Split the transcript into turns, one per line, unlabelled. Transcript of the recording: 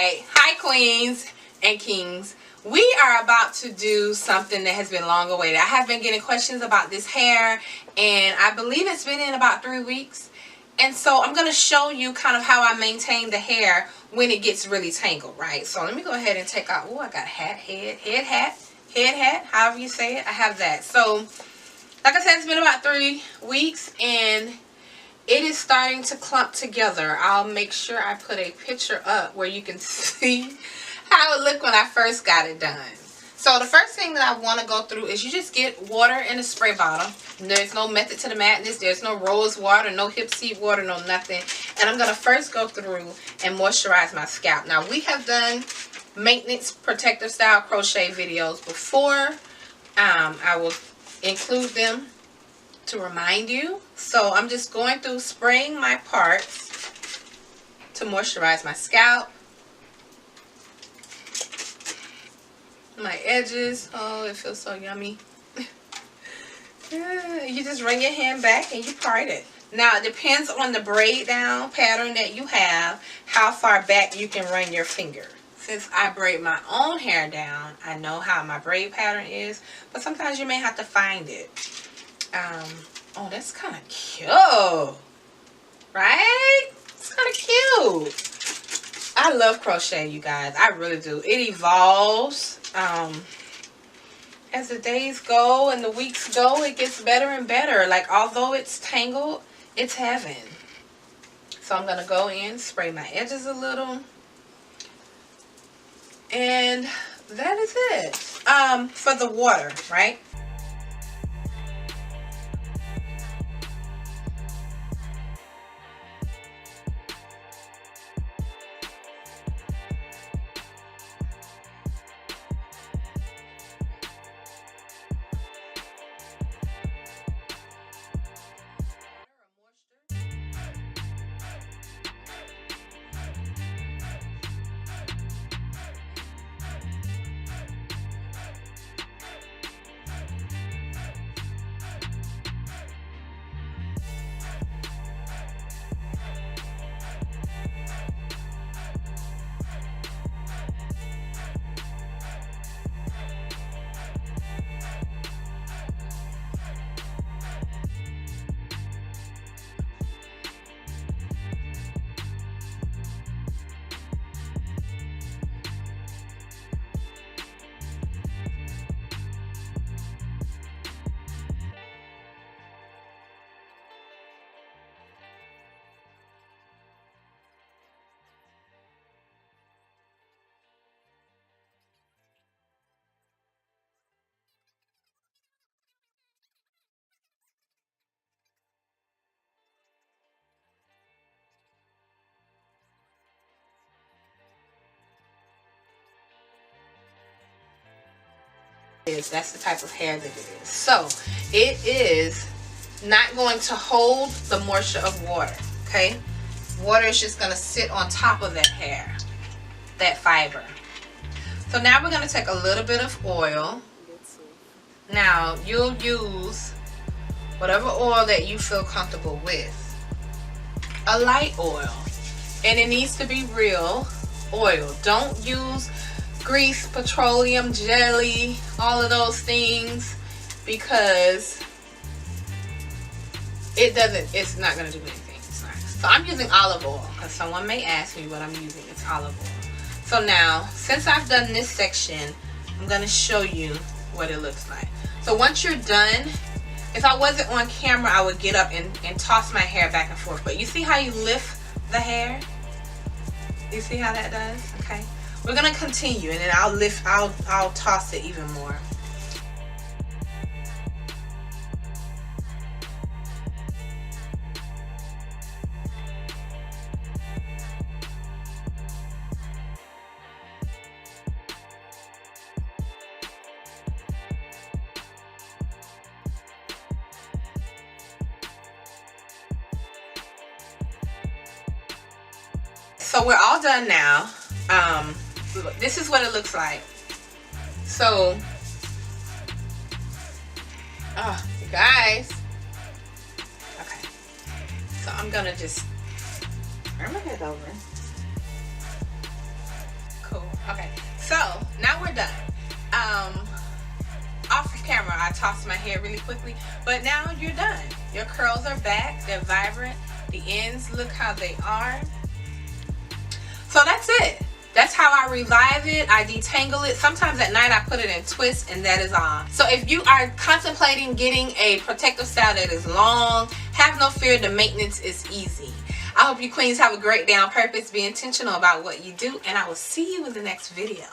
Alright, hi queens and kings. We are about to do something that has been long awaited. I have been getting questions about this hair, and I believe it's been in about 3 weeks. And so I'm going to show you kind of how I maintain the hair when it gets really tangled, right? So let me go ahead and take out, oh, I got head hat, however you say it. I have that. So, like I said, it's been about 3 weeks, and it is starting to clump together. I'll make sure I put a picture up where you can see how it looked when I first got it done. So the first thing that I want to go through is you just get water in a spray bottle. There's no method to the madness. There's no rose water, no hip seed water, no nothing. And I'm going to first go through and moisturize my scalp. Now, we have done maintenance protective style crochet videos before. I will include them to remind you. So I'm just going through spraying my parts to moisturize my scalp. My edges. Oh, it feels so yummy. You just run your hand back and you part it. Now, it depends on the braid down pattern that you have, how far back you can run your finger. Since I braid my own hair down, I know how my braid pattern is, but sometimes you may have to find it. Oh, that's kind of cute, right? It's kind of cute. I love crochet, you guys. I really do. It evolves. As the days go and the weeks go, it gets better and better. Like, although it's tangled, it's heaven. So I'm going to go in, spray my edges a little. And that is it. For the water, right? That's the type of hair that it is. So it is not going to hold the moisture of water, okay? Water is just going to sit on top of that hair, that fiber. So now we're going to take a little bit of oil. Now you'll use whatever oil that you feel comfortable with. A light oil, and it needs to be real oil. Don't use grease, petroleum, jelly, all of those things, because it's not going to do anything. It's not. So I'm using olive oil, because someone may ask me what I'm using. It's olive oil. So now, since I've done this section, I'm going to show you what it looks like. So once you're done, if I wasn't on camera, I would get up and toss my hair back and forth. But you see how you lift the hair? You see how that does? Okay. We're going to continue, and then I'll toss it even more. So we're all done now. This is what it looks like. So, you guys. Okay. So I'm gonna just turn my head over. Okay, so now we're done. Off camera, I tossed my hair really quickly, but now you're done. Your curls are back. They're vibrant. The ends look how they are. So that's it. That's how I revive it. I detangle it. Sometimes at night I put it in twists, and that is all. So if you are contemplating getting a protective style that is long, have no fear, the maintenance is easy. I hope you queens have a great day on purpose. Be intentional about what you do, and I will see you in the next video.